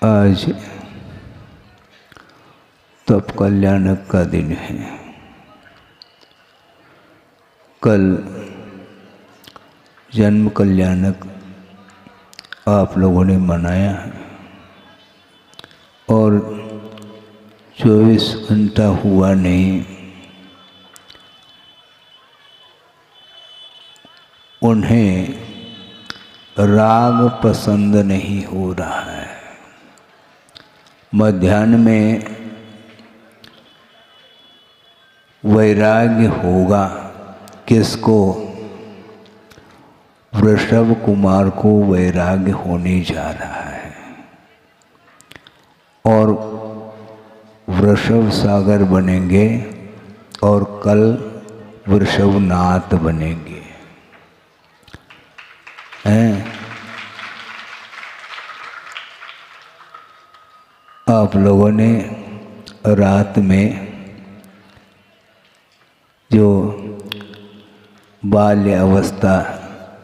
आज तप कल्याणक का दिन है। कल जन्म कल्याणक आप लोगों ने मनाया है और 24 घंटा हुआ नहीं, उन्हें राग पसंद नहीं हो रहा है। मध्याह्न में वैराग्य होगा। किसको? वृषभ कुमार को वैराग्य होने जा रहा है और वृषभ सागर बनेंगे और कल वृषभनाथ बनेंगे। हैं? आप लोगों ने रात में जो बाल्य अवस्था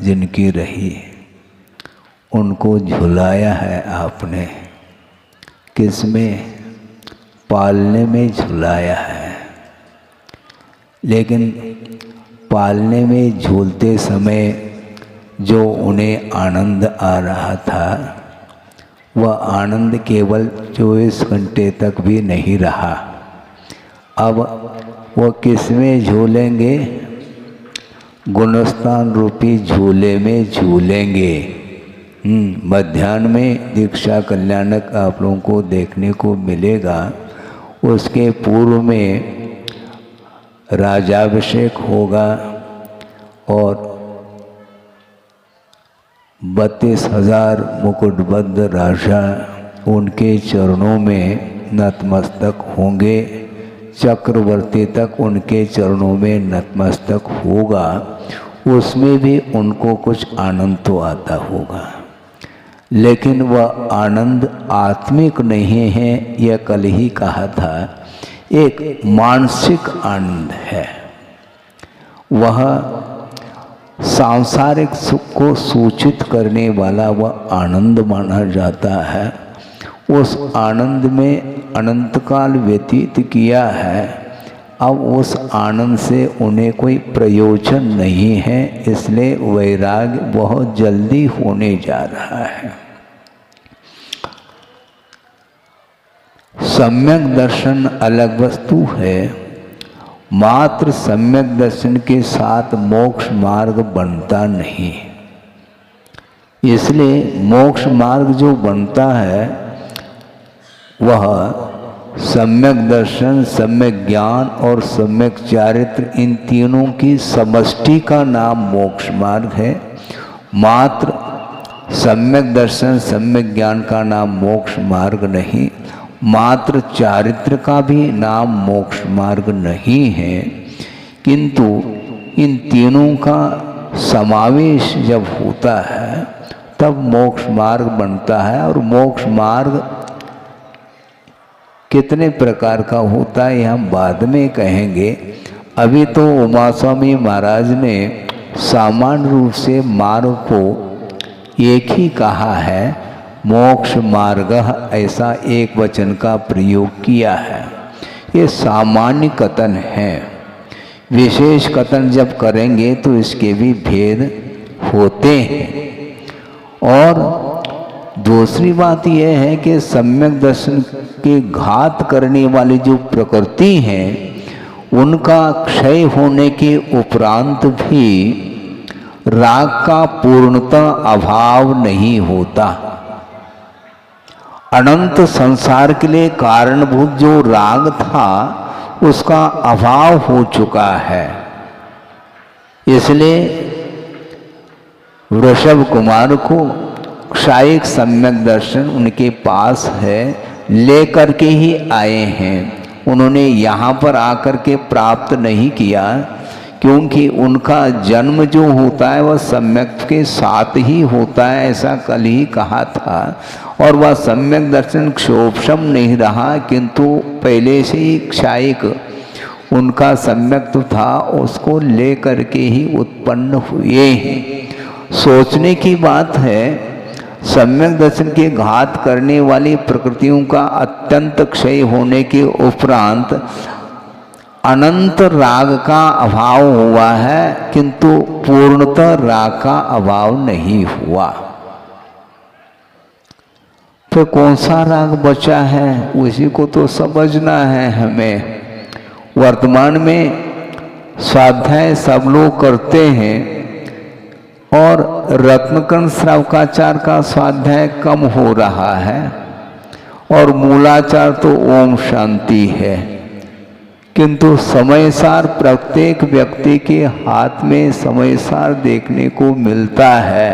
जिनकी रही उनको झुलाया है आपने। किसमें? पालने में झुलाया है। लेकिन पालने में झूलते समय जो उन्हें आनंद आ रहा था वह आनंद केवल 24 घंटे तक भी नहीं रहा। अब वो किस में झूलेंगे? गुणस्थान रूपी झूले में झूलेंगे। मध्याह्न में दीक्षा कल्याणक आप लोगों को देखने को मिलेगा। उसके पूर्व में राजाभिषेक होगा और 32,000 मुकुटबद्ध राजा उनके चरणों में नतमस्तक होंगे। चक्रवर्ती तक उनके चरणों में नतमस्तक होगा। उसमें भी उनको कुछ आनंद तो आता होगा, लेकिन वह आनंद आत्मिक नहीं है। यह कल ही कहा था, एक मानसिक आनंद है। वह सांसारिक सुख को सूचित करने वाला वह आनंद माना जाता है। उस आनंद में अनंत काल व्यतीत किया है। अब उस आनंद से उन्हें कोई प्रयोजन नहीं है, इसलिए वैराग्य बहुत जल्दी होने जा रहा है। सम्यक दर्शन अलग वस्तु है। मात्र सम्यक दर्शन के साथ मोक्ष मार्ग बनता नहीं। इसलिए मोक्ष मार्ग जो बनता है वह सम्यक दर्शन, सम्यक ज्ञान और सम्यक चारित्र, इन तीनों की समष्टि का नाम मोक्ष मार्ग है। मात्र सम्यक दर्शन, सम्यक ज्ञान का नाम मोक्ष मार्ग नहीं, मात्र चारित्र का भी नाम मोक्ष मार्ग नहीं है। किंतु इन तीनों का समावेश जब होता है तब मोक्ष मार्ग बनता है। और मोक्ष मार्ग कितने प्रकार का होता है हम बाद में कहेंगे। अभी तो उमा स्वामी महाराज ने सामान्य रूप से मार्ग को एक ही कहा है, मोक्ष मार्ग, ऐसा एक वचन का प्रयोग किया है। ये सामान्य कथन है। विशेष कथन जब करेंगे तो इसके भी भेद होते हैं। और दूसरी बात यह है कि सम्यक दर्शन के घात करने वाली जो प्रकृति है उनका क्षय होने के उपरांत भी राग का पूर्णतः अभाव नहीं होता। अनंत संसार के लिए कारणभूत जो राग था उसका अभाव हो चुका है। इसलिए वृषभ कुमार को क्षायिक सम्यक दर्शन उनके पास है, लेकर के ही आए हैं। उन्होंने यहाँ पर आकर के प्राप्त नहीं किया, क्योंकि उनका जन्म जो होता है वह सम्यक के साथ ही होता है, ऐसा कल ही कहा था। और वह सम्यक दर्शन क्षोभम नहीं रहा, किंतु पहले से ही क्षायिक उनका सम्यक तो था, उसको लेकर के ही उत्पन्न हुए हैं। सोचने की बात है, सम्यक दर्शन के घात करने वाली प्रकृतियों का अत्यंत क्षय होने के उपरांत अनंत राग का अभाव हुआ है, किंतु पूर्णतः राग का अभाव नहीं हुआ। तो कौन सा राग बचा है, उसी को तो समझना है हमें। वर्तमान में स्वाध्याय सब लोग करते हैं और रत्नकर्ण श्रावकाचार का स्वाध्याय कम हो रहा है और मूलाचार तो ओम शांति है, किंतु समयसार प्रत्येक व्यक्ति के हाथ में समयसार देखने को मिलता है।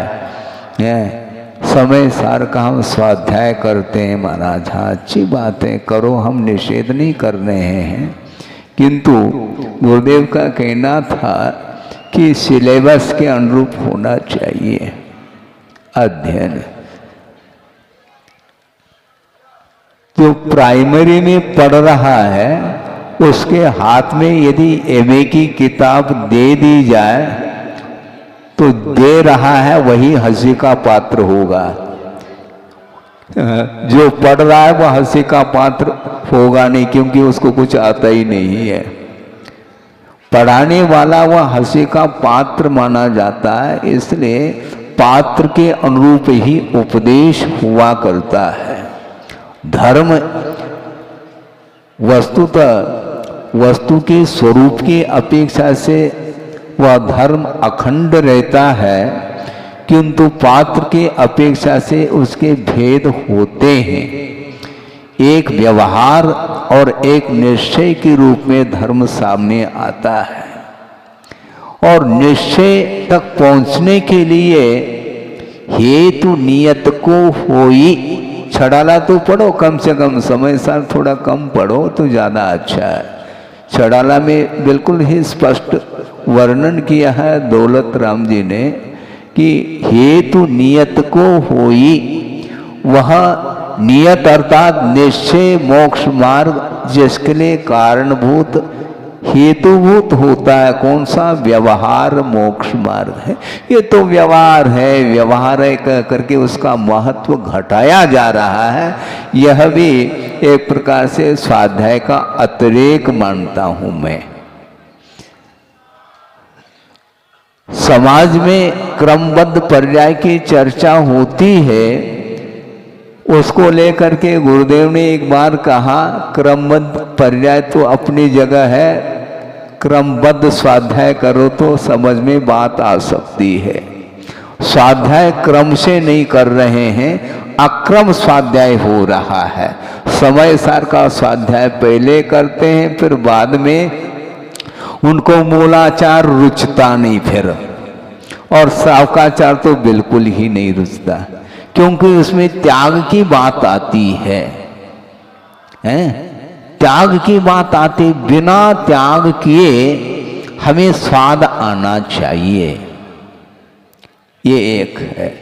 समयसार का हम स्वाध्याय करते हैं महाराज। हाँ, अच्छी बात है, करो, हम निषेध नहीं कर रहे हैं, किंतु गुरुदेव का कहना था कि सिलेबस के अनुरूप होना चाहिए अध्ययन। जो प्राइमरी में पढ़ रहा है उसके हाथ में यदि एमए की किताब दे दी जाए तो दे रहा है वही हंसी का पात्र होगा। जो पढ़ रहा है वह हंसी का पात्र होगा नहीं, क्योंकि उसको कुछ आता ही नहीं है। पढ़ाने वाला वह हंसी का पात्र माना जाता है, इसलिए पात्र के अनुरूप ही उपदेश हुआ करता है। धर्म वस्तुतः वस्तु के स्वरूप की अपेक्षा से वह धर्म अखंड रहता है, किंतु पात्र के अपेक्षा से उसके भेद होते हैं। एक व्यवहार और एक निश्चय के रूप में धर्म सामने आता है, और निश्चय तक पहुंचने के लिए हेतु नियत को होई। छड़ाला तो पढ़ो, कम से कम समय सार थोड़ा कम पढ़ो तो ज़्यादा अच्छा है। छड़ाला में बिल्कुल ही स्पष्ट वर्णन किया है दौलत राम जी ने कि हेतु नियत को होई। वह नियत अर्थात निश्चय मोक्ष मार्ग जिसके लिए कारणभूत हेतुभूत होता है। कौन सा? व्यवहार मोक्ष मार्ग है। ये तो व्यवहार है, व्यवहार है कह करके उसका महत्व घटाया जा रहा है। यह भी एक प्रकार से स्वाध्याय का अतिरेक मानता हूं मैं। समाज में क्रमबद्ध पर्याय की चर्चा होती है, उसको लेकर के गुरुदेव ने एक बार कहा क्रमबद्ध पर्याय तो अपनी जगह है, क्रमबद्ध स्वाध्याय करो तो समझ में बात आ सकती है। स्वाध्याय क्रम से नहीं कर रहे हैं, अक्रम स्वाध्याय हो रहा है। समय सार का स्वाध्याय पहले करते हैं, फिर बाद में उनको मूलाचार रुचता नहीं फिर, और श्रावकाचार तो बिल्कुल ही नहीं रुचता, क्योंकि उसमें त्याग की बात आती है, त्याग की बात आती। बिना त्याग किए हमें स्वाद आना चाहिए, ये एक है।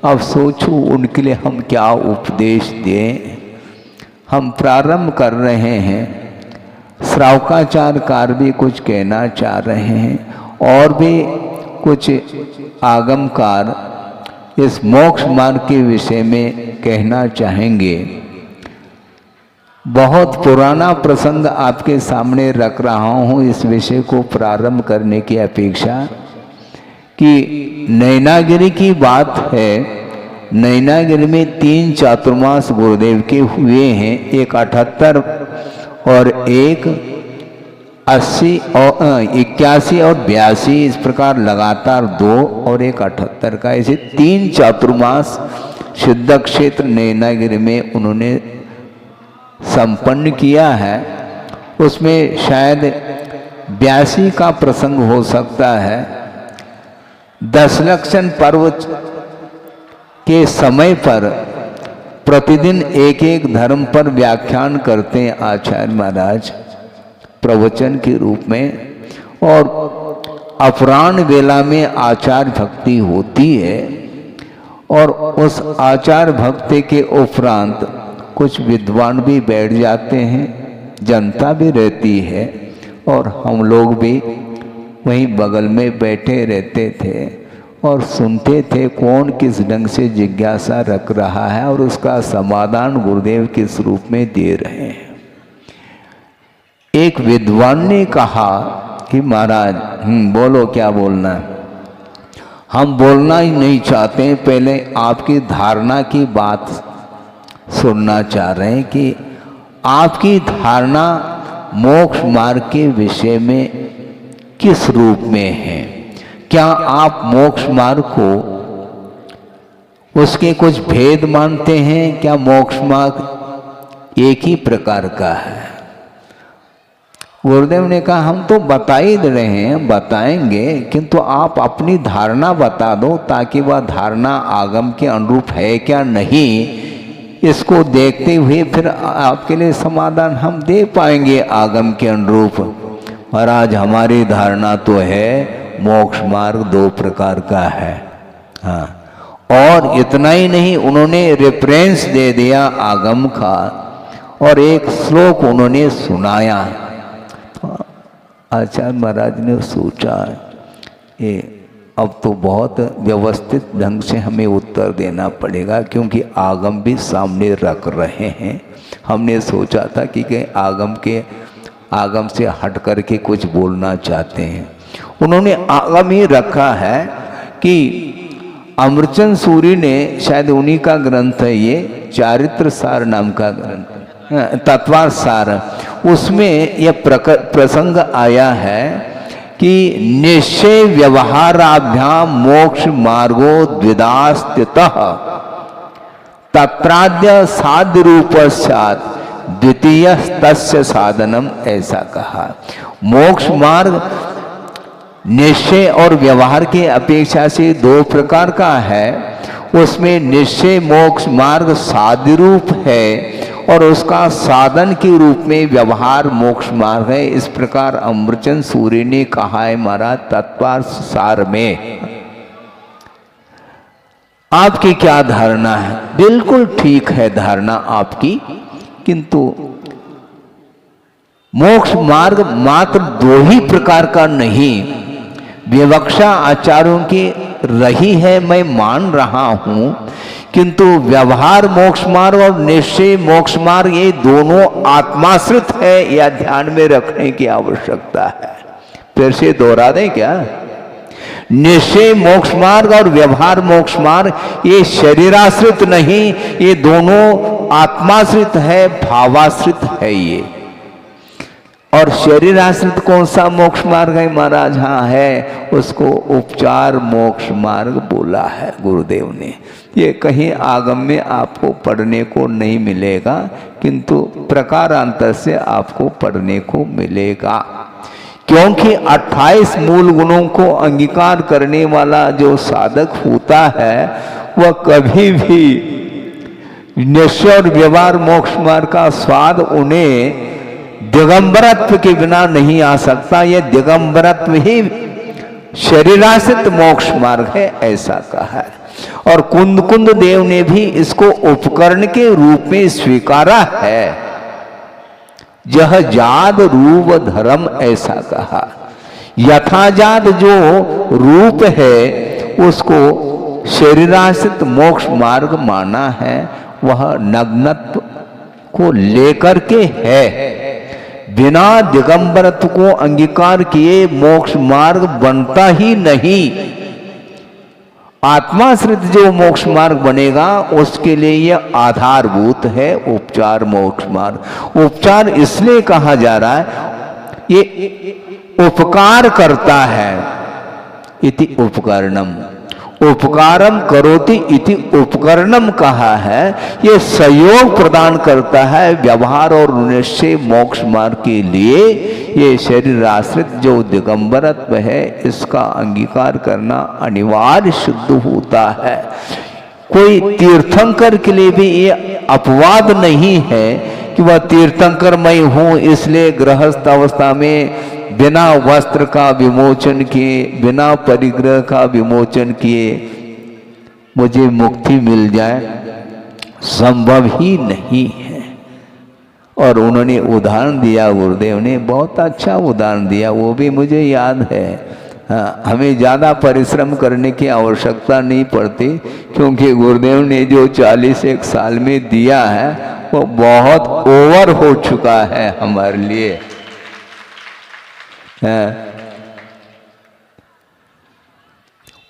अब सोचो उनके लिए हम क्या उपदेश दें। हम प्रारंभ कर रहे हैं, श्रावकाचारकार भी कुछ कहना चाह रहे हैं, और भी कुछ आगमकार इस मोक्ष मार्ग के विषय में कहना चाहेंगे। बहुत पुराना प्रसंग आपके सामने रख रहा हूँ इस विषय को प्रारंभ करने की अपेक्षा, कि नैनागिरी की बात है। नैनागिरी में 3 चातुर्मास गुरुदेव के हुए हैं, एक 78 और एक 80 और 81 और 82, इस प्रकार लगातार 2 और एक 78 का, ऐसे 3 चातुर्मास सिद्ध क्षेत्र नैनागिरी में उन्होंने संपन्न किया है। उसमें शायद 82 का प्रसंग हो सकता है। 10 लक्षण पर्व के समय पर प्रतिदिन एक एक धर्म पर व्याख्यान करते हैं आचार्य महाराज प्रवचन के रूप में, और अपराह्न वेला में आचार भक्ति होती है। और उस आचार भक्ति के उपरांत कुछ विद्वान भी बैठ जाते हैं, जनता भी रहती है, और हम लोग भी वहीं बगल में बैठे रहते थे। और सुनते थे कौन किस ढंग से जिज्ञासा रख रहा है और उसका समाधान गुरुदेव किस रूप में दे रहे हैं। एक विद्वान ने कहा कि महाराज बोलो क्या बोलना है। हम बोलना ही नहीं चाहते, पहले आपकी धारणा की बात सुनना चाह रहे हैं कि आपकी धारणा मोक्ष मार्ग के विषय में किस रूप में है। क्या आप मोक्ष मार्ग को उसके कुछ भेद मानते हैं? क्या मोक्ष मार्ग एक ही प्रकार का है? गुरुदेव ने कहा हम तो बता ही रहे हैं, बताएंगे, किंतु आप अपनी धारणा बता दो ताकि वह धारणा आगम के अनुरूप है क्या नहीं, इसको देखते हुए फिर आपके लिए समाधान हम दे पाएंगे आगम के अनुरूप। महाराज हमारी धारणा तो है मोक्ष मार्ग दो प्रकार का है। हाँ, और इतना ही नहीं, उन्होंने रेफरेंस दे दिया आगम का और एक श्लोक उन्होंने सुनाया। आचार्य महाराज ने सोचा ये अब तो बहुत व्यवस्थित ढंग से हमें उत्तर देना पड़ेगा, क्योंकि आगम भी सामने रख रहे हैं। हमने सोचा था कि आगम से हट करके कुछ बोलना चाहते हैं। उन्होंने आगम ही रखा है कि अमरचंद सूरी ने, शायद उन्हीं का ग्रंथ है ये, चारित्र सार नाम का ग्रंथ, तत्वार्थ सार, उसमें यह प्रसंग आया है कि निश्चय व्यवहाराभ्याम मोक्ष मार्गो द्विदास्त्यतः तत्राद्य साध्य रूपस्यात् द्वितीय तस्य साधनम, ऐसा कहा। मोक्ष मार्ग निश्चय और व्यवहार के अपेक्षा से दो प्रकार का है। उसमें निश्चय मोक्ष मार्ग साध्य रूप है और उसका साधन के रूप में व्यवहार मोक्ष मार्ग है। इस प्रकार अमरचंद सूरी ने कहा है महाराज तत्वार्थ सार में। आपकी क्या धारणा है? बिल्कुल ठीक है धारणा आपकी, किंतु मोक्ष मार्ग मात्र दो ही प्रकार का नहीं, विवक्षा आचार्यों की रही है, मैं मान रहा हूं, किंतु व्यवहार मोक्ष मार्ग और निश्चय मोक्ष मार्ग ये दोनों आत्माश्रित है, यह ध्यान में रखने की आवश्यकता है। फिर से दोहरा दें क्या? निश्चय मोक्ष मार्ग और व्यवहार मोक्ष मार्ग ये शरीराश्रित नहीं, ये दोनों आत्माश्रित है, भावाश्रित है ये। और शरीर आश्रित कौन सा मोक्ष मार्ग है महाराज? हाँ है, उसको उपचार मोक्ष मार्ग बोला है गुरुदेव ने। ये कहीं आगम में आपको पढ़ने को नहीं मिलेगा, किंतु प्रकारांतर से आपको पढ़ने को मिलेगा, क्योंकि 28 मूल गुणों को अंगीकार करने वाला जो साधक होता है वह कभी भी निश्चय और व्यवहार मोक्ष मार्ग का स्वाद उन्हें दिगंबरत्व के बिना नहीं आ सकता। यह दिगंबरत्व ही शरीराश्रित मोक्ष मार्ग है, ऐसा कहा है। और कुंद देव ने भी इसको उपकरण के रूप में स्वीकारा है। यह जाद रूप धर्म, ऐसा कहा। यथाजात जो रूप है उसको शरीराश्रित मोक्ष मार्ग माना है, वह नग्नत्व को लेकर के है। बिना दिगंबरत्व को अंगीकार किए मोक्ष मार्ग बनता ही नहीं। आत्माश्रित जो मोक्ष मार्ग बनेगा उसके लिए यह आधारभूत है उपचार मोक्ष मार्ग। उपचार इसलिए कहा जा रहा है, ये उपकार करता है, इति उपकरणम, उपकारम करोति इति उपकरणम कहा है। ये सहयोग प्रदान करता है व्यवहार और निश्चय मोक्ष मार्ग के लिए। ये शरीर आश्रित जो दिगंबरत्व है इसका अंगीकार करना अनिवार्य सिद्ध होता है। कोई तीर्थंकर के लिए भी ये अपवाद नहीं है कि वह तीर्थंकर मैं हूं इसलिए गृहस्थ अवस्था में बिना वस्त्र का विमोचन किए, बिना परिग्रह का विमोचन किए मुझे मुक्ति मिल जाए, संभव ही नहीं है। और उन्होंने उदाहरण दिया, गुरुदेव ने बहुत अच्छा उदाहरण दिया, वो भी मुझे याद है। हाँ, हमें ज़्यादा परिश्रम करने की आवश्यकता नहीं पड़ती, क्योंकि गुरुदेव ने जो 41 साल में दिया है वो बहुत ओवर हो चुका है हमारे लिए। हाँ।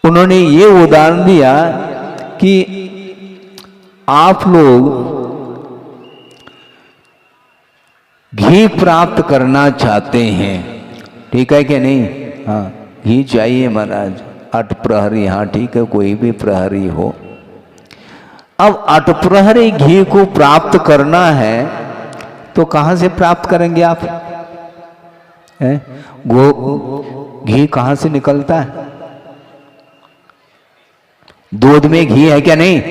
उन्होंने ये उदाहरण दिया कि आप लोग घी प्राप्त करना चाहते हैं, ठीक है कि नहीं? हाँ, घी चाहिए महाराज, 8 प्रहरी, हाँ ठीक है, कोई भी प्रहरी हो। अब 8 प्रहरी घी को प्राप्त करना है तो कहाँ से प्राप्त करेंगे आप? घी कहाँ से निकलता है? दूध में घी है क्या? नहीं,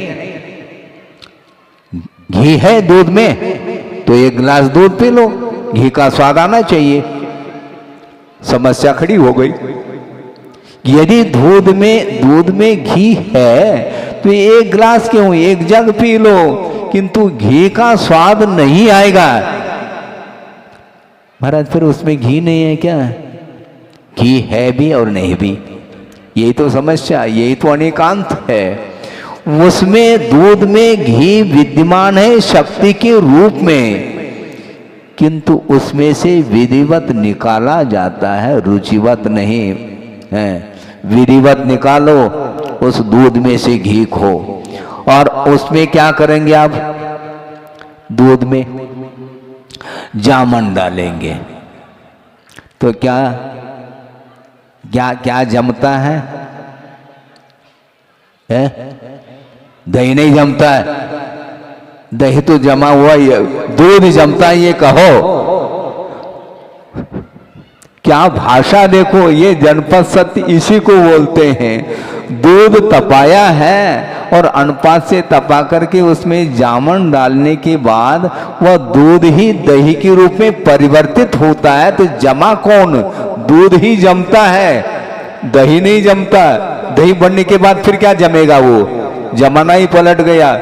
घी है दूध में, तो 1 गिलास दूध पी लो, घी का स्वाद आना चाहिए। समस्या खड़ी हो गई। यदि दूध में घी है तो 1 गिलास क्यों, 1 जग पी लो, किंतु घी का स्वाद नहीं आएगा। महाराज फिर उसमें घी नहीं है क्या? घी है भी और नहीं भी, यही तो समस्या, यही तो अनेकांत है। उसमें दूध में घी विद्यमान है शक्ति के रूप में, किंतु उसमें से विधिवत निकाला जाता है, रुचिवत नहीं है। विधिवत निकालो उस दूध में से घी को, और उसमें क्या करेंगे आप? दूध में जामन डालेंगे तो क्या क्या क्या जमता है? दही नहीं जमता है, दही तो जमा हुआ ही है, दूध जमता है, ये कहो। क्या भाषा देखो, ये जनपद सत्य इसी को बोलते हैं। दूध तपाया है और अनुपात से तपा करके उसमें जामन डालने के बाद वह दूध ही दही के रूप में परिवर्तित होता है। तो जमा कौन? दूध ही जमता है, दही नहीं जमता। दही बनने के बाद फिर क्या जमेगा? वो जमाना ही पलट गया।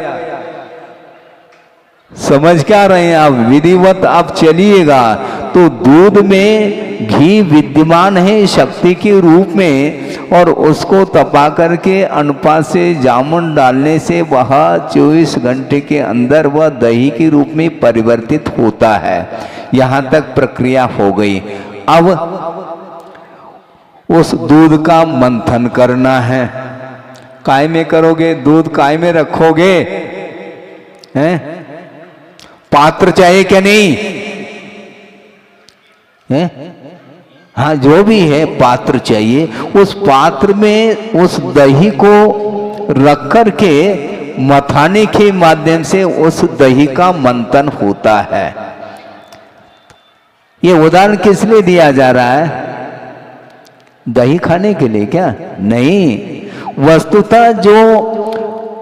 समझ क्या रहे हैं आप? विधिवत आप चलिएगा तो दूध में घी विद्यमान है शक्ति के रूप में, और उसको तपा करके अनुपात से जामुन डालने से वह 24 घंटे के अंदर वह दही के रूप में परिवर्तित होता है। यहाँ तक प्रक्रिया हो गई। अब उस दूध का मंथन करना है। काय में करोगे? दूध काय में रखोगे? हैं? पात्र चाहिए क्या? नहीं है? हाँ, जो भी है पात्र चाहिए। उस पात्र में उस दही को रख कर के मथाने के माध्यम से उस दही का मंथन होता है। ये उदाहरण किस लिए दिया जा रहा है? दही खाने के लिए क्या? नहीं, वस्तुतः जो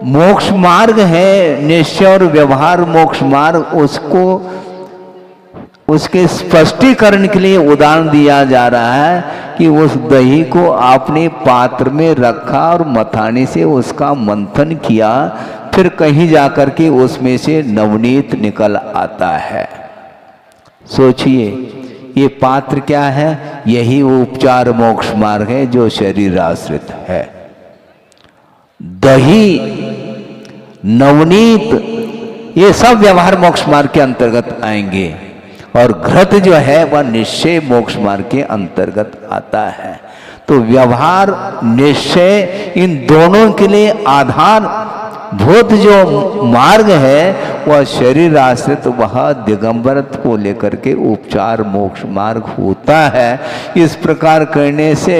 मोक्ष मार्ग है, निश्चय और व्यवहार मोक्ष मार्ग, उसको उसके स्पष्टीकरण के लिए उदाहरण दिया जा रहा है कि उस दही को आपने पात्र में रखा और मथाने से उसका मंथन किया, फिर कहीं जाकर के उसमें से नवनीत निकल आता है। सोचिए, ये पात्र क्या है? यही वो उपचार मोक्ष मार्ग है जो शरीर आश्रित है। दही, नवनीत, ये सब व्यवहार मोक्ष मार्ग के अंतर्गत आएंगे, और घृत जो है वह निश्चय मोक्ष मार्ग के अंतर्गत आता है। तो व्यवहार, निश्चय, इन दोनों के लिए आधार भूत जो मार्ग है वह शरीर आश्रित, वह दिगंबरत्व को लेकर के उपचार मोक्ष मार्ग होता है। इस प्रकार करने से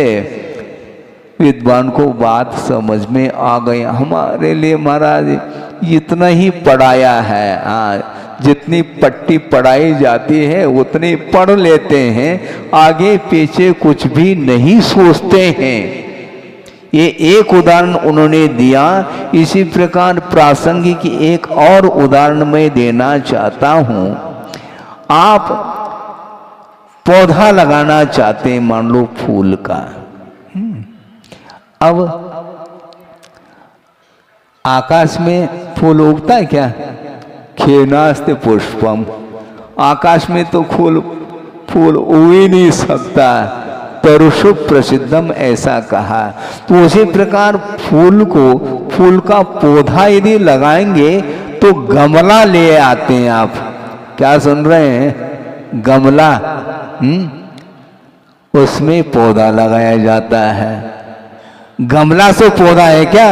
विद्वान को बात समझ में आ गई। हमारे लिए महाराज इतना ही पढ़ाया है। हाँ, जितनी पट्टी पढ़ाई जाती है उतनी पढ़ लेते हैं, आगे पीछे कुछ भी नहीं सोचते हैं। ये एक उदाहरण उन्होंने दिया। इसी प्रकार प्रासंगिक एक और उदाहरण मैं देना चाहता हूं। आप पौधा लगाना चाहते हैं, मान लो फूल का। अब आकाश में फूल उगता है क्या? खेनास्ते पुष्पम, आकाश में तो फूल उग ही नहीं सकता तरुषु प्रसिद्धम ऐसा कहा। तो उसी प्रकार फूल का पौधा यदि लगाएंगे तो गमला ले आते हैं। आप क्या सुन रहे हैं? गमला, उसमें पौधा लगाया जाता है। गमला से पौधा है क्या?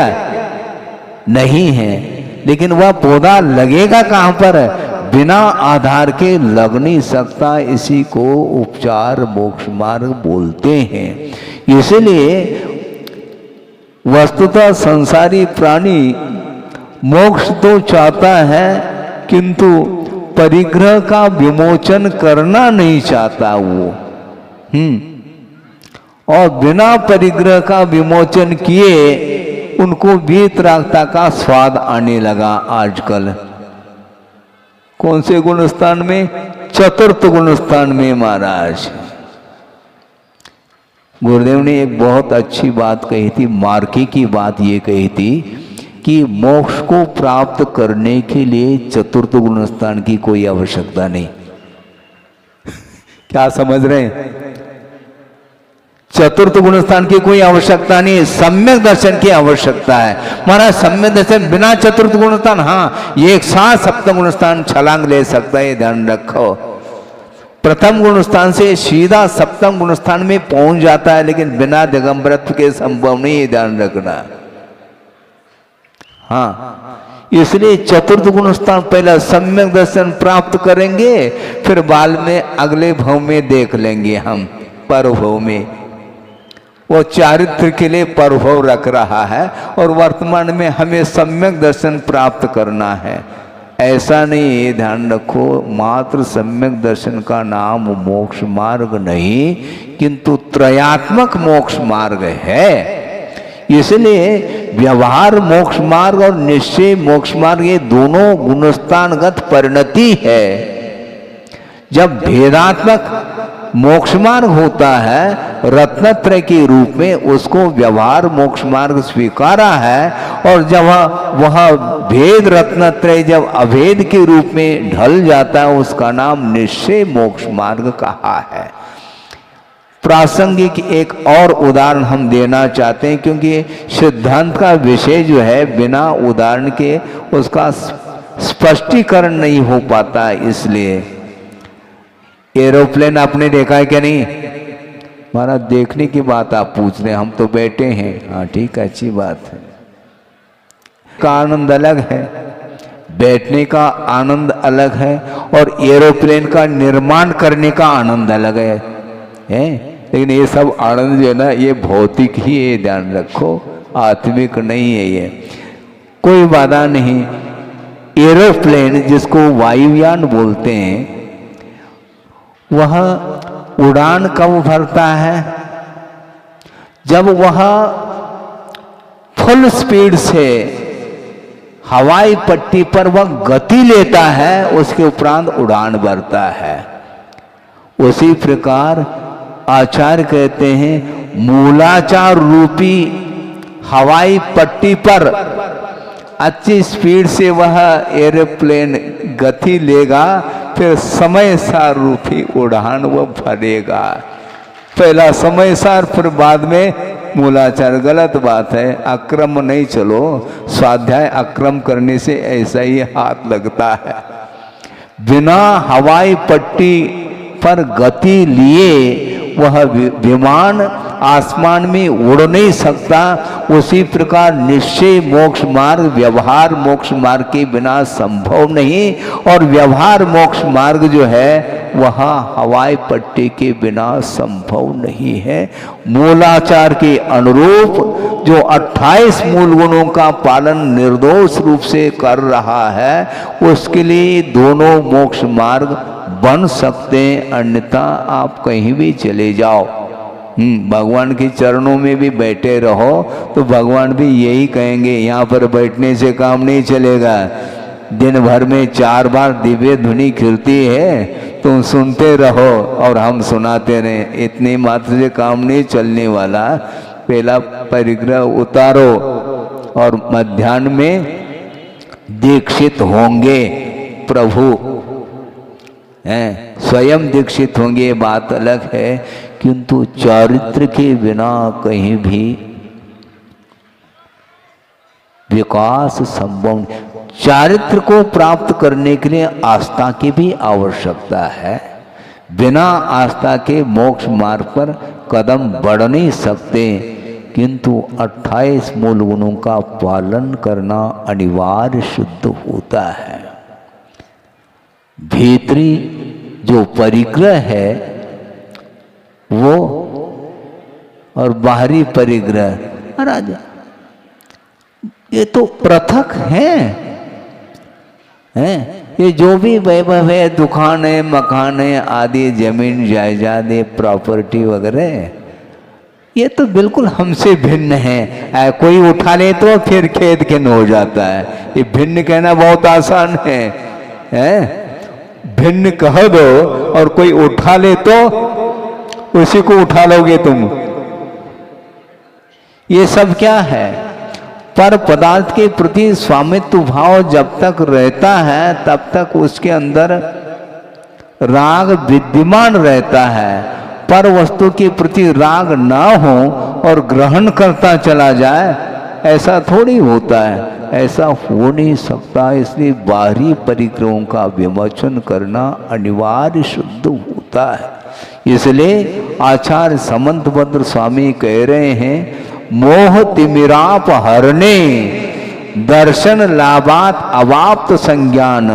नहीं है। लेकिन वह पौधा लगेगा कहां पर? बिना आधार के लग नहीं सकता। इसी को उपचार मोक्ष मार्ग बोलते हैं। इसलिए वस्तुतः संसारी प्राणी मोक्ष तो चाहता है, किंतु परिग्रह का विमोचन करना नहीं चाहता वो। और बिना परिग्रह का विमोचन किए उनको वीतरागता का स्वाद आने लगा आजकल। कौन से गुणस्थान में? चतुर्थ गुणस्थान में महाराज। गुरुदेव ने एक बहुत अच्छी बात कही थी, मार्की की बात ये कही थी कि मोक्ष को प्राप्त करने के लिए चतुर्थ गुणस्थान की कोई आवश्यकता नहीं। क्या समझ रहे हैं? चतुर्थ गुणस्थान की कोई आवश्यकता नहीं, सम्यक दर्शन की आवश्यकता है। महाराज सम्यक दर्शन बिना चतुर्थ गुणस्थान, हाँ एक साथ सप्तम गुणस्थान छलांग ले सकता है, ध्यान रखो। प्रथम गुणस्थान से सीधा सप्तम गुणस्थान में पहुंच जाता है, लेकिन बिना दिगंबरत्व के संभव नहीं है, ध्यान रखना। हाँ, इसलिए चतुर्थ गुणस्थान पहला सम्यक दर्शन प्राप्त करेंगे, फिर बाद में अगले भव में देख लेंगे हम, परभव में। वो चारित्र के लिए परभव रख रहा है और वर्तमान में हमें सम्यक दर्शन प्राप्त करना है। ऐसा नहीं है, ध्यान रखो। मात्र सम्यक दर्शन का नाम मोक्ष मार्ग नहीं, किंतु त्रयात्मक मोक्ष मार्ग है। इसलिए व्यवहार मोक्ष मार्ग और निश्चय मोक्ष मार्ग ये दोनों गुणस्थानगत परिणति है। जब भेदात्मक मोक्ष मार्ग होता है रत्नत्रय के रूप में, उसको व्यवहार मोक्ष मार्ग स्वीकारा है। और जब वह भेद रत्नत्रय जब अभेद के रूप में ढल जाता है, उसका नाम निश्चय मोक्ष मार्ग कहा है। प्रासंगिक एक और उदाहरण हम देना चाहते हैं, क्योंकि सिद्धांत का विषय जो है बिना उदाहरण के उसका स्पष्टीकरण नहीं हो पाता। इसलिए एरोप्लेन आपने देखा है क्या? नहीं महाराज, देखने की बात आप पूछ रहे हैं, हम तो बैठे हैं। हाँ ठीक है, अच्छी बात है। का आनंद अलग है, बैठने का आनंद अलग है, और एरोप्लेन का निर्माण करने का आनंद अलग है? लेकिन ये सब आनंद जो है ना, ये भौतिक ही है, ध्यान रखो, आत्मिक नहीं है। ये कोई बाधा नहीं। एरोप्लेन जिसको वायुयान बोलते हैं, वह उड़ान कब भरता है? जब वह फुल स्पीड से हवाई पट्टी पर वह गति लेता है, उसके उपरांत उड़ान भरता है। उसी प्रकार आचार्य कहते हैं मूलाचार रूपी हवाई पट्टी पर अच्छी स्पीड से वह एरोप्लेन गति लेगा, फिर समय सार रूपी उड़ान वह भरेगा। पहला समय सार, फिर बाद में मूलाचार। गलत बात है, अक्रम नहीं चलो। स्वाध्याय अक्रम करने से ऐसा ही हाथ लगता है। बिना हवाई पट्टी पर गति लिए वह विमान आसमान में उड़ नहीं सकता। उसी प्रकार निश्चय मोक्ष मार्ग व्यवहार मोक्ष मार्ग के बिना संभव नहीं, और व्यवहार मोक्ष मार्ग जो है वह हवाई पट्टी के बिना संभव नहीं है। मूलाचार के अनुरूप जो 28 मूल गुणों का पालन निर्दोष रूप से कर रहा है, उसके लिए दोनों मोक्ष मार्ग बन सकते हैं। अन्यथा आप कहीं भी चले जाओ, भगवान के चरणों में भी बैठे रहो तो भगवान भी यही कहेंगे, यहाँ पर बैठने से काम नहीं चलेगा। दिन भर में 4 बार दिव्य ध्वनि खिलती है, तुम सुनते रहो और हम सुनाते रहे, इतने मात्र से काम नहीं चलने वाला। पहला परिग्रह उतारो और मध्याह्न में दीक्षित होंगे प्रभु हैं, स्वयं दीक्षित होंगे, बात अलग है। किंतु चारित्र के बिना कहीं भी विकास संभव नहीं। चारित्र को प्राप्त करने के लिए आस्था की भी आवश्यकता है। बिना आस्था के मोक्ष मार्ग पर कदम बढ़ नहीं सकते, किंतु 28 मूल गुणों का पालन करना अनिवार्य सिद्ध होता है। भीतरी जो परिग्रह है वो और बाहरी परिग्रह, राजा ये तो पृथक हैं। ये जो भी वैभव है, दुकानें, मकानें आदि, जमीन जायदाद, प्रॉपर्टी वगैरह, ये तो बिल्कुल हमसे भिन्न है। कोई उठा ले तो फिर खेद खिन्न हो जाता है। ये भिन्न कहना बहुत आसान है? भिन्न कह दो और कोई उठा ले तो उसी को उठा लोगे तुम। ये सब क्या है? पर पदार्थ के प्रति स्वामित्व भाव जब तक रहता है तब तक उसके अंदर राग विद्यमान रहता है। पर वस्तु के प्रति राग ना हो और ग्रहण करता चला जाए, ऐसा थोड़ी होता है, ऐसा हो नहीं सकता। इसलिए बाहरी परिग्रहों का विमोचन करना अनिवार्य शुद्ध होता है। इसलिए आचार्य समंतभद्र स्वामी कह रहे हैं, मोह तिमिराप हरणे दर्शन लाभात अवाप्त संज्ञान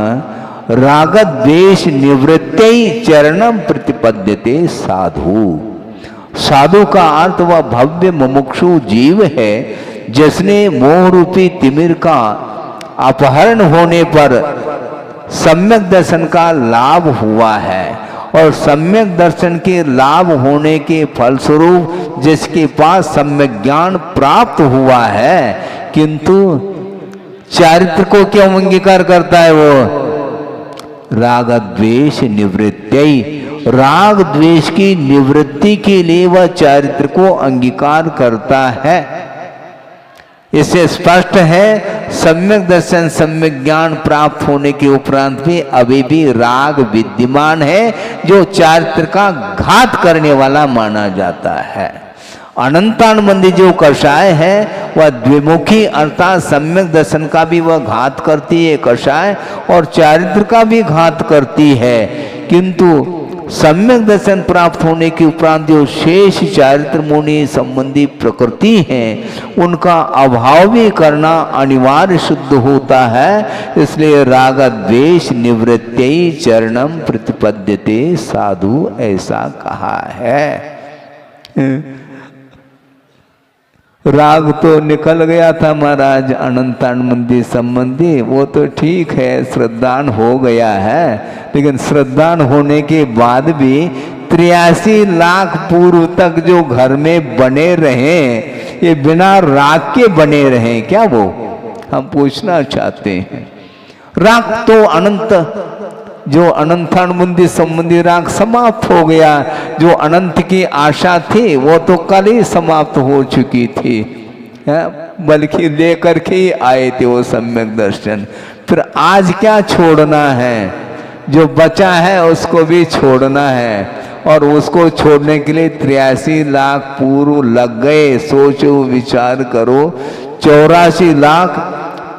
रागत द्वेष निवृत्ति चरणम प्रतिपद्यते साधु। साधु का अर्थ वह भव्य मुमुक्षु जीव है जिसने मोह रूपी तिमिर का अपहरण होने पर सम्यक दर्शन का लाभ हुआ है। और सम्यक दर्शन के लाभ होने के फलस्वरूप जिसके पास सम्यक ज्ञान प्राप्त हुआ है, किंतु चारित्र को क्यों अंगीकार करता है? वो राग द्वेष निवृत्ति, राग द्वेष की निवृत्ति के लिए वह चारित्र को अंगीकार करता है। इससे स्पष्ट है सम्यक दर्शन सम्यक ज्ञान प्राप्त होने के उपरांत भी अभी भी राग विद्यमान है जो चारित्र का घात करने वाला माना जाता है। अनंतानुबंधी जो कषाय है वह द्विमुखी अर्थात सम्यक दर्शन का भी वह घात करती है कषाय, और चारित्र का भी घात करती है। किंतु सम्यक दर्शन प्राप्त होने के उपरांत जो शेष चारित्र मुनि संबंधी प्रकृति है उनका अभाव भी करना अनिवार्य सिद्ध होता है। इसलिए राग द्वेष निवृत्ति चरणम प्रतिपद्यते साधु ऐसा कहा है। राग तो निकल गया था महाराज अनंतानुबंधी संबंधी, वो तो ठीक है, श्रद्धान हो गया है, लेकिन श्रद्धान होने के बाद भी 83 लाख पूर्व तक जो घर में बने रहे, ये बिना राग के बने रहे क्या? वो हम पूछना चाहते हैं। राग तो अनंत, जो अनंतानुबंधी संबंधी राग समाप्त हो गया। जो अनंत की आशा थी वो तो कल ही समाप्त हो चुकी थी, बल्कि लेकर के ही आए थे वो सम्यक दर्शन। फिर आज क्या छोड़ना है? जो बचा है उसको भी छोड़ना है, और उसको छोड़ने के लिए 83 लाख पूर्व लग गए। सोचो विचार करो, 84 लाख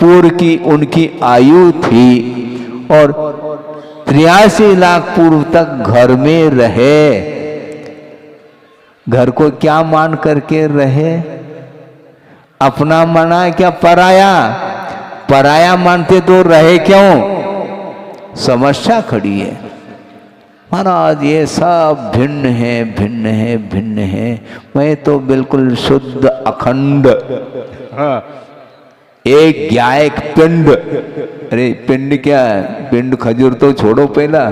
पूर्व की उनकी आयु थी और 83 लाख पूर्व तक घर में रहे। घर को क्या मान करके रहे? अपना माना क्या पराया? पराया मानते तो रहे क्यों? समस्या खड़ी है महाराज। ये सब भिन्न है, भिन्न है, भिन्न है। मैं तो बिल्कुल शुद्ध अखंड, हाँ, एक ज्ञायक पिंड। अरे पिंड क्या है? पिंड खजूर तो छोड़ो पहला,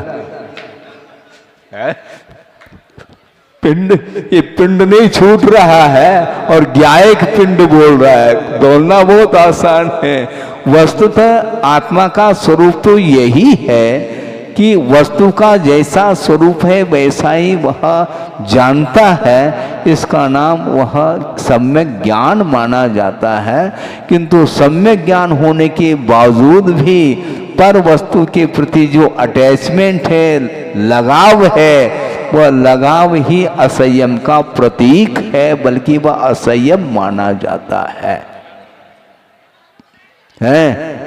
पिंड, ये पिंड नहीं छूट रहा है और ज्ञायक पिंड बोल रहा है। बोलना बहुत आसान है, वस्तुतः आत्मा का स्वरूप तो यही है कि वस्तु का जैसा स्वरूप है वैसा ही वह जानता है। इसका नाम वह सम्यक ज्ञान माना जाता है। किंतु सम्यक ज्ञान होने के बावजूद भी पर वस्तु के प्रति जो अटैचमेंट है, लगाव है, वह लगाव ही असंयम का प्रतीक है, बल्कि वह असंयम माना जाता है।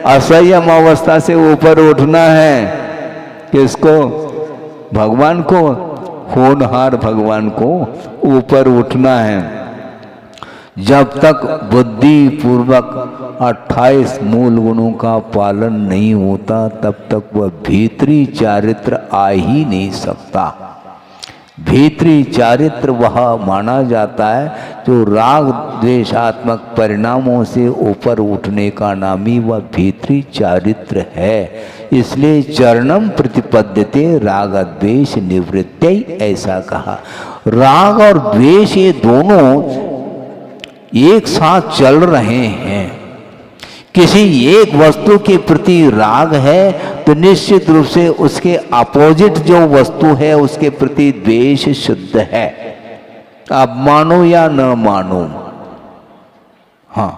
असंयम अवस्था से ऊपर उठना है। किसको? भगवान को, होनहार भगवान को ऊपर उठना है। जब तक बुद्धि पूर्वक 28 मूल गुणों का पालन नहीं होता, तब तक वह भीतरी चारित्र आ ही नहीं सकता। भीतरी चारित्र वह माना जाता है जो राग द्वेषात्मक परिणामों से ऊपर उठने का नाम ही वह भीतरी चारित्र है। इसलिए चरणम प्रतिपद्यते राग द्वेष निवृत्ति ऐसा कहा। राग और द्वेष ये दोनों एक साथ चल रहे हैं। किसी एक वस्तु के प्रति राग है तो निश्चित रूप से उसके अपोजिट जो वस्तु है उसके प्रति द्वेष शुद्ध है। आप मानो या न मानो, हाँ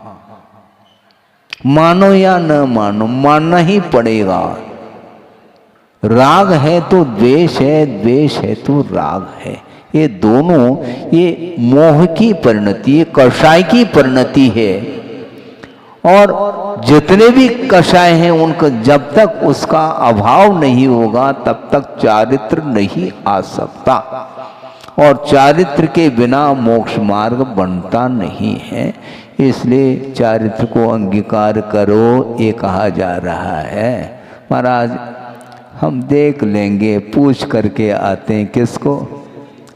मानो या न मानो, मानना ही पड़ेगा। राग है तो द्वेष है, द्वेष है तो राग है। ये दोनों ये मोह की परिणति, ये कषाय की परिणति है। और जितने भी कषाय हैं उनको जब तक उसका अभाव नहीं होगा तब तक चारित्र नहीं आ सकता। और चारित्र के बिना मोक्ष मार्ग बनता नहीं है। इसलिए चारित्र को अंगीकार करो ये कहा जा रहा है। महाराज हम देख लेंगे, पूछ करके आते हैं। किसको?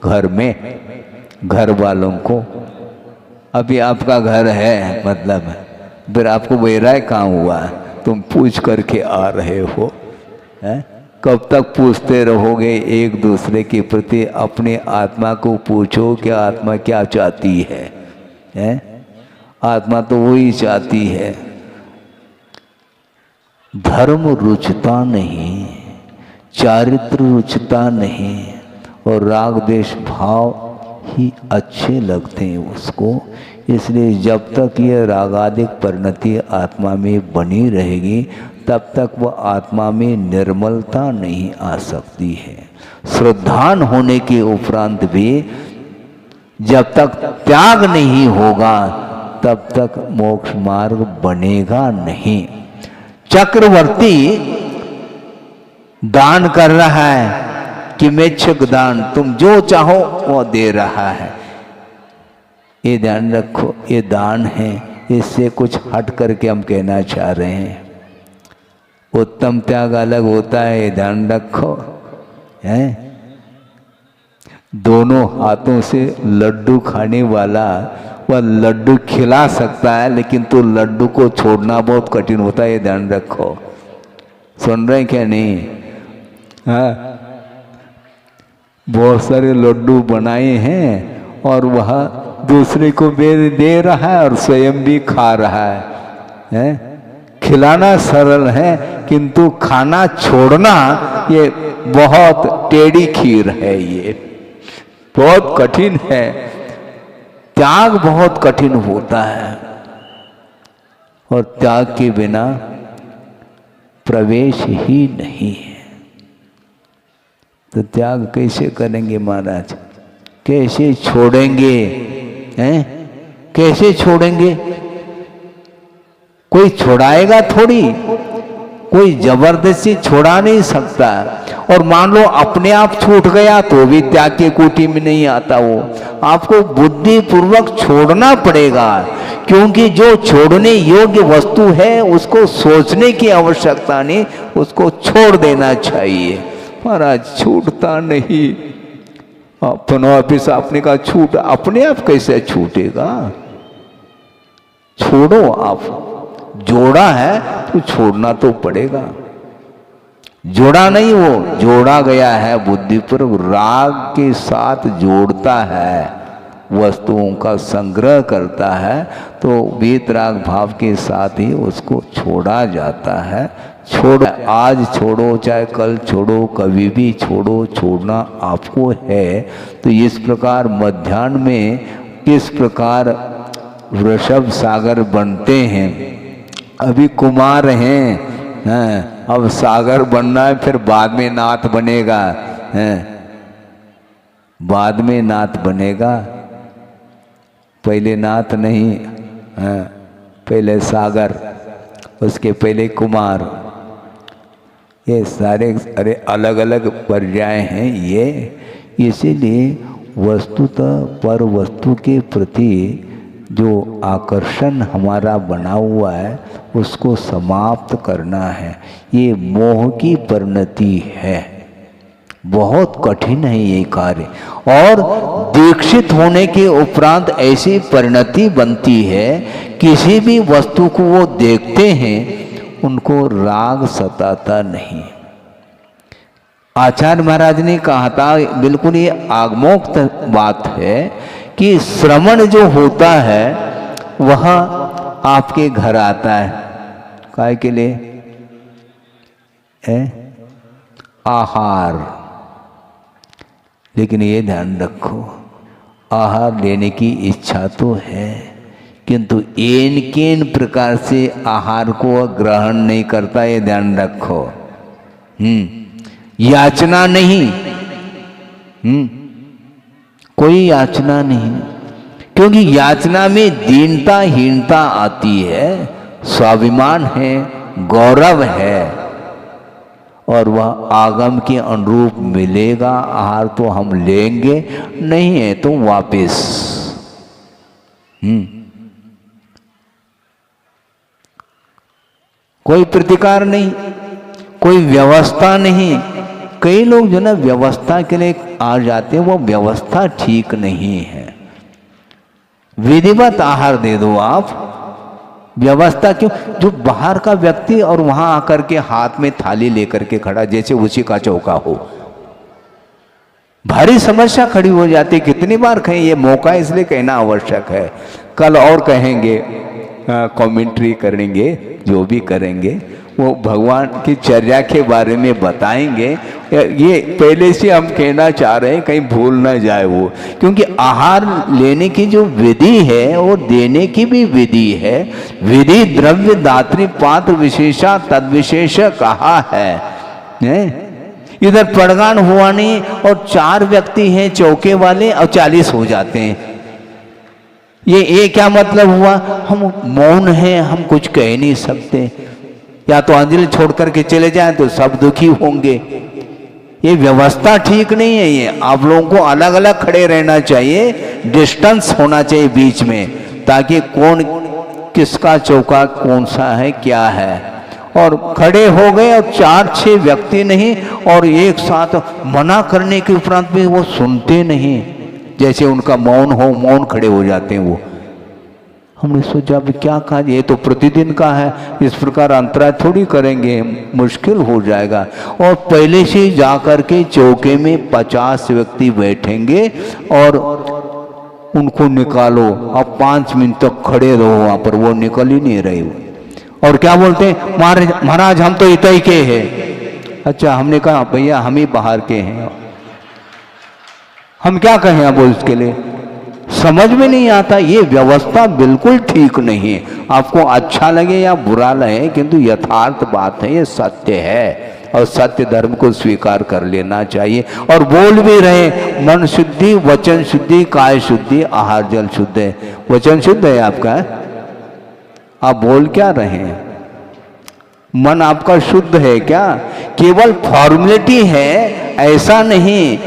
घर में, घर वालों को। अभी आपका घर है, मतलब फिर आपको वैराय कहाँ हुआ? तुम पूछ करके आ रहे हो, हैं? कब तक पूछते रहोगे एक दूसरे के प्रति? अपने आत्मा को पूछो कि आत्मा क्या चाहती है, हैं? आत्मा तो वही चाहती है। धर्म रुचता नहीं, चारित्र रुचता नहीं, और राग द्वेष भाव ही अच्छे लगते हैं उसको। इसलिए जब तक ये रागादिक परिणति आत्मा में बनी रहेगी तब तक वह आत्मा में निर्मलता नहीं आ सकती है। श्रद्धान होने के उपरांत भी जब तक त्याग नहीं होगा तब तक मोक्ष मार्ग बनेगा नहीं। चक्रवर्ती दान कर रहा है कि मेच्छक दान, तुम जो चाहो वो दे रहा है। ये ध्यान रखो, ये दान है। इससे कुछ हट करके हम कहना चाह रहे हैं। उत्तम त्याग अलग होता है, ये ध्यान रखो, हैं? दोनों हाथों से लड्डू खाने वाला वह लड्डू खिला सकता है, लेकिन तो लड्डू को छोड़ना बहुत कठिन होता है, ये ध्यान रखो। सुन रहे हैं क्या? नहीं? हाँ, बहुत सारे लड्डू बनाए हैं और वह दूसरे को दे रहा है और स्वयं भी खा रहा है, हैं? खिलाना सरल है किंतु खाना छोड़ना ये बहुत टेढ़ी खीर है, ये बहुत कठिन है। त्याग बहुत कठिन होता है और त्याग के बिना प्रवेश ही नहीं है। तो त्याग कैसे करेंगे महाराज? कैसे छोड़ेंगे, हैं? कैसे छोड़ेंगे? कोई छुड़ाएगा थोड़ी, कोई जबरदस्ती छुड़ा नहीं सकता। और मान लो अपने आप छूट गया तो भी त्याग की कोटि में नहीं आता। वो आपको बुद्धि पूर्वक छोड़ना पड़ेगा, क्योंकि जो छोड़ने योग्य वस्तु है उसको सोचने की आवश्यकता नहीं, उसको छोड़ देना चाहिए। महाराज छूटता नहीं। अपना ऑफिस आपने कहा छूट, अपने आप कैसे छूटेगा? छोड़ो। आप जोड़ा है तो छोड़ना तो पड़ेगा। जोड़ा नहीं, वो जोड़ा गया है बुद्धि पर, राग के साथ जोड़ता है, वस्तुओं का संग्रह करता है, तो वीतराग भाव के साथ ही उसको छोड़ा जाता है। छोड़ो, आज छोड़ो चाहे कल छोड़ो, कभी भी छोड़ो, छोड़ना आपको है। तो इस प्रकार मध्याह्न में किस प्रकार वृषभ सागर बनते हैं। अभी कुमार हैं, अब सागर बनना है, फिर बाद में नाथ बनेगा, हैं? बाद में नाथ बनेगा, पहले नाथ नहीं। हाँ, पहले सागर, उसके पहले कुमार, ये सारे अरे अलग अलग पर्याय हैं ये। इसीलिए वस्तुतः पर वस्तु के प्रति जो आकर्षण हमारा बना हुआ है उसको समाप्त करना है। ये मोह की परिणति है, बहुत कठिन है ये कार्य। और दीक्षित होने के उपरांत ऐसी परिणति बनती है, किसी भी वस्तु को वो देखते हैं उनको राग सताता नहीं। आचार्य महाराज ने कहा था, बिल्कुल ये आगमोक्त बात है, कि श्रवण जो होता है वह आपके घर आता है, काय के लिए है? आहार। लेकिन ये ध्यान रखो, आहार लेने की इच्छा तो है, किंतु एन केन प्रकार से आहार को ग्रहण नहीं करता, ये ध्यान रखो। याचना नहीं, कोई याचना नहीं, क्योंकि याचना में दीनता हीनता आती है, स्वाभिमान है, गौरव है, और वह आगम के अनुरूप मिलेगा आहार तो हम लेंगे, नहीं है तो वापस। कोई प्रतिकार नहीं, कोई व्यवस्था नहीं। कई लोग जो ना व्यवस्था के लिए आ जाते हैं, वो व्यवस्था ठीक नहीं है। विधिवत आहार दे दो आप, व्यवस्था क्यों? जो बाहर का व्यक्ति और वहां आकर के हाथ में थाली लेकर के खड़ा, जैसे उसी का चौका हो, भारी समस्या खड़ी हो जाती। कितनी बार कहें, ये मौका इसलिए कहना आवश्यक है। कल और कहेंगे, कमेंट्री करेंगे, जो भी करेंगे वो भगवान की चर्या के बारे में बताएंगे। ये पहले से हम कहना चाह रहे हैं, कहीं भूल ना जाए वो, क्योंकि आहार लेने की जो विधि है और देने की भी विधि है। विधि द्रव्य दात्री पात्र विशेषा तद विशेष कहा है। इधर प्रड़गान हुआ नहीं और 4 व्यक्ति हैं चौके वाले और 40 हो जाते हैं। ये क्या मतलब हुआ? हम मौन हैं, हम कुछ कह नहीं सकते, या तो अंजलि छोड़ करके चले जाएं तो सब दुखी होंगे। ये व्यवस्था ठीक नहीं है। ये आप लोगों को अलग अलग खड़े रहना चाहिए, डिस्टेंस होना चाहिए बीच में, ताकि कौन किसका चौका कौन सा है क्या है। और खड़े हो गए और 4-6 व्यक्ति नहीं, और एक साथ मना करने के उपरांत भी वो सुनते नहीं, जैसे उनका मौन हो, मौन खड़े हो जाते हैं वो। हमने सोचा भी क्या कहा, ये तो प्रतिदिन का है, इस प्रकार अंतराय थोड़ी करेंगे, मुश्किल हो जाएगा। और पहले से जा कर के चौके में 50 व्यक्ति बैठेंगे और उनको निकालो, अब 5 मिनट तक खड़े रहो वहां पर, वो निकल ही नहीं रहे। और क्या बोलते हैं, महाराज हम तो इतने के हैं। अच्छा, हमने कहा भैया हम ही बाहर के हैं, हम क्या कहें अब उसके लिए? समझ में नहीं आता। ये व्यवस्था बिल्कुल ठीक नहीं है। आपको अच्छा लगे या बुरा लगे, किंतु यथार्थ बात है, ये सत्य है, और सत्य धर्म को स्वीकार कर लेना चाहिए। और बोल भी रहे, मन शुद्धि, वचन शुद्धि, काय शुद्धि, आहार जल शुद्ध है। वचन शुद्ध है आपका, आप बोल क्या रहे हैं? मन आपका शुद्ध है क्या? केवल फॉर्मेलिटी है ऐसा नहीं,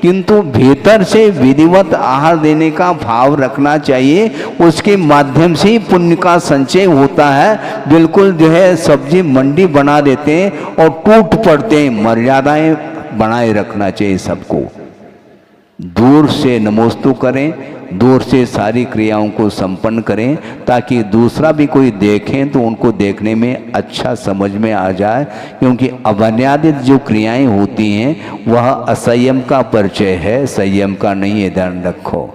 किंतु भीतर से विधिवत आहार देने का भाव रखना चाहिए। उसके माध्यम से ही पुण्य का संचय होता है। बिल्कुल जो है सब्जी मंडी बना देते हैं और टूट पड़ते हैं। मर्यादाएं बनाए रखना चाहिए सबको। दूर से नमोस्तु करें, दूर से सारी क्रियाओं को संपन्न करें, ताकि दूसरा भी कोई देखें तो उनको देखने में अच्छा समझ में आ जाए। क्योंकि अवन्यादित जो क्रियाएं होती हैं वह असंयम का परिचय है, संयम का नहीं है, ध्यान रखो।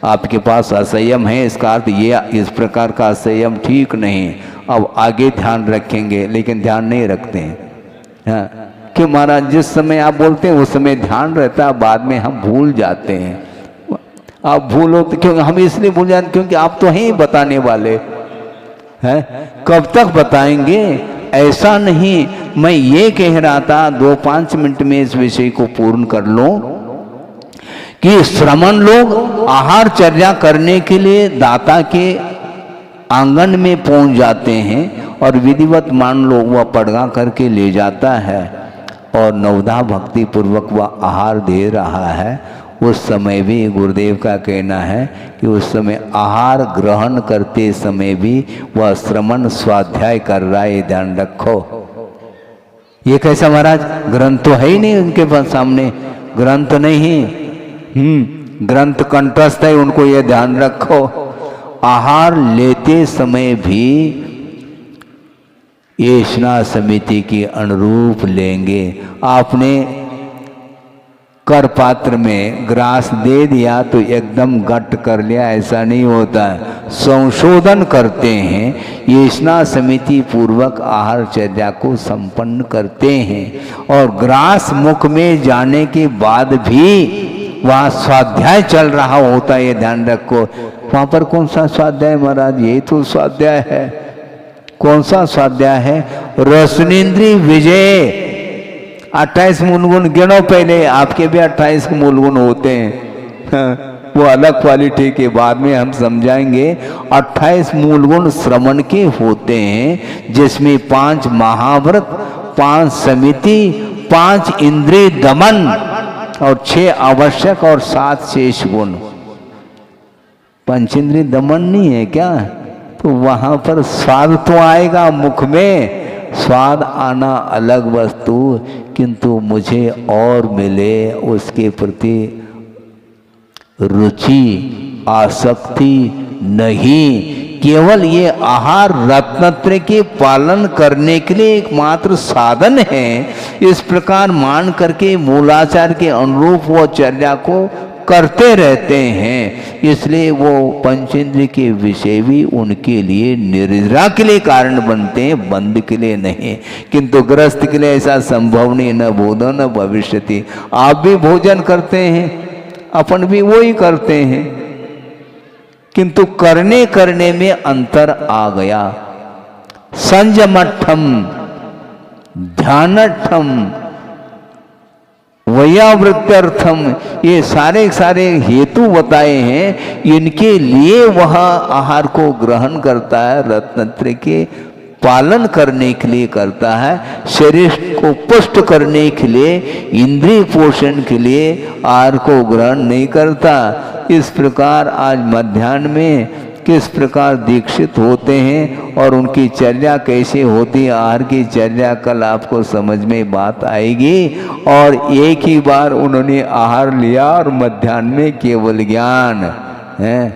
आपके पास असंयम है, इसका अर्थ ये इस प्रकार का असंयम ठीक नहीं। अब आगे ध्यान रखेंगे, लेकिन ध्यान नहीं रखते हैं। हाँ, कि महाराज जिस समय आप बोलते हैं उस समय ध्यान रहता है, बाद में हम भूल जाते हैं। आप भूलो तो क्यों? हम इसलिए भूल जाते क्योंकि आप तो हैं बताने वाले हैं। कब तक बताएंगे? ऐसा नहीं। मैं ये कह रहा था 2-5 मिनट में इस विषय को पूर्ण कर लूं कि श्रमण लोग आहार चर्या करने के लिए दाता के आंगन में पहुंच जाते हैं और विधिवत मान लो वह पड़गा करके ले जाता है और नवधा भक्ति पूर्वक वह आहार दे रहा है। उस समय भी गुरुदेव का कहना है कि उस समय आहार ग्रहण करते समय भी वह श्रमण स्वाध्याय कर रहा है, ध्यान रखो। ये कैसा महाराज, ग्रंथ तो है ही नहीं उनके पास, सामने ग्रंथ नहीं, ग्रंथ कंठस्थ है, उनको ये ध्यान रखो। आहार लेते समय भी येषणा समिति के अनुरूप लेंगे। आपने कर पात्र में ग्रास दे दिया तो एकदम गट कर लिया, ऐसा नहीं होता है, संशोधन करते हैं। येषणा समिति पूर्वक आहार चर्या को संपन्न करते हैं और ग्रास मुख में जाने के बाद भी वहाँ स्वाध्याय चल रहा होता है, ये ध्यान रखो। वहाँ पर कौन सा स्वाध्याय महाराज, ये तो स्वाध्याय है। कौन सा स्वाध्याय है? रसनेन्द्रिय विजय। 28 मूलगुण गिनो पहले, आपके भी 28 मूलगुण होते हैं, वो अलग क्वालिटी के बाद में हम समझाएंगे। 28 मूलगुण श्रवण के होते हैं, जिसमें 5 महाव्रत, 5 समिति, 5 इंद्रिय दमन और 6 आवश्यक और 7 शेष गुण। पंचेंद्रिय दमन नहीं है क्या? तो वहां पर स्वाद तो आएगा, मुख में स्वाद आना अलग वस्तु, किंतु मुझे और मिले उसके प्रति रुचि आसक्ति नहीं। केवल ये आहार रत्नत्रय के पालन करने के लिए एकमात्र साधन है। इस प्रकार मान करके मूलाचार के अनुरूप वो चर्या को करते रहते हैं, इसलिए वो पंचेंद्रिय के विषय भी उनके लिए निद्रा के लिए कारण बनते हैं, बंद के लिए नहीं। किंतु गृहस्थ के लिए ऐसा संभव नहीं, न बोधो न भविष्यति। आप भी भोजन करते हैं, अपन भी वो ही करते हैं, किंतु करने करने में अंतर आ गया। संयमठम, ध्यानठम, वयावृत्यर्थम, ये सारे सारे हेतु बताए हैं। इनके लिए वह आहार को ग्रहण करता है, रत्नत्रय के पालन करने के लिए करता है, शरीर को पुष्ट करने के लिए, इंद्रिय पोषण के लिए आहार को ग्रहण नहीं करता। इस प्रकार आज मध्याह्न में किस प्रकार दीक्षित होते हैं और उनकी चर्या कैसे होती है, आहार की चर्या, कल आपको समझ में बात आएगी। और एक ही बार उन्होंने आहार लिया और मध्याह्न में केवल ज्ञान है,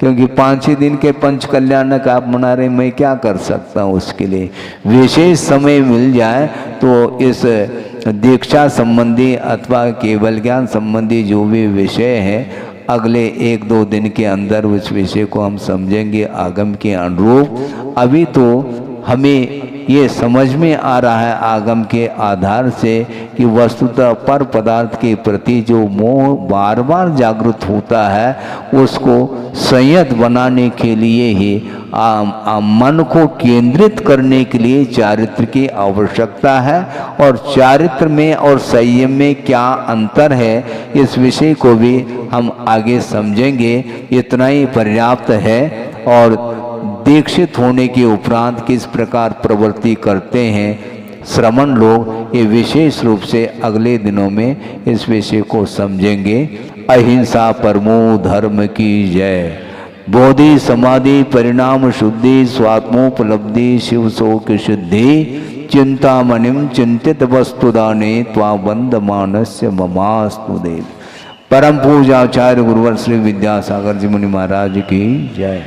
क्योंकि 5 ही दिन के पंच कल्याणक आप मना रहे, मैं क्या कर सकता हूँ उसके लिए। विशेष समय मिल जाए तो इस दीक्षा संबंधी अथवा केवल ज्ञान संबंधी जो भी विषय है, अगले 1-2 दिन के अंदर उस विषय को हम समझेंगे आगम के अनुरूप। अभी तो हमें ये समझ में आ रहा है आगम के आधार से कि वस्तुतः पर पदार्थ के प्रति जो मोह बार बार जागृत होता है, उसको संयत बनाने के लिए ही मन को केंद्रित करने के लिए चारित्र की आवश्यकता है। और चारित्र में और संयम में क्या अंतर है, इस विषय को भी हम आगे समझेंगे। इतना ही पर्याप्त है। और दीक्षित होने के उपरांत किस प्रकार प्रवृत्ति करते हैं श्रमण लोग, ये विशेष रूप से अगले दिनों में इस विषय को समझेंगे। अहिंसा परमो धर्म की जय। बोधि समाधि परिणाम शुद्धि स्वात्मोपलब्धि शिव शोक शुद्धि चिंतामणिम चिंतित वस्तुदाने त्वा बंद मानस्य ममास्तु देव। परम पूज्य आचार्य गुरुवर श्री विद्यासागर जी मुनि महाराज की जय।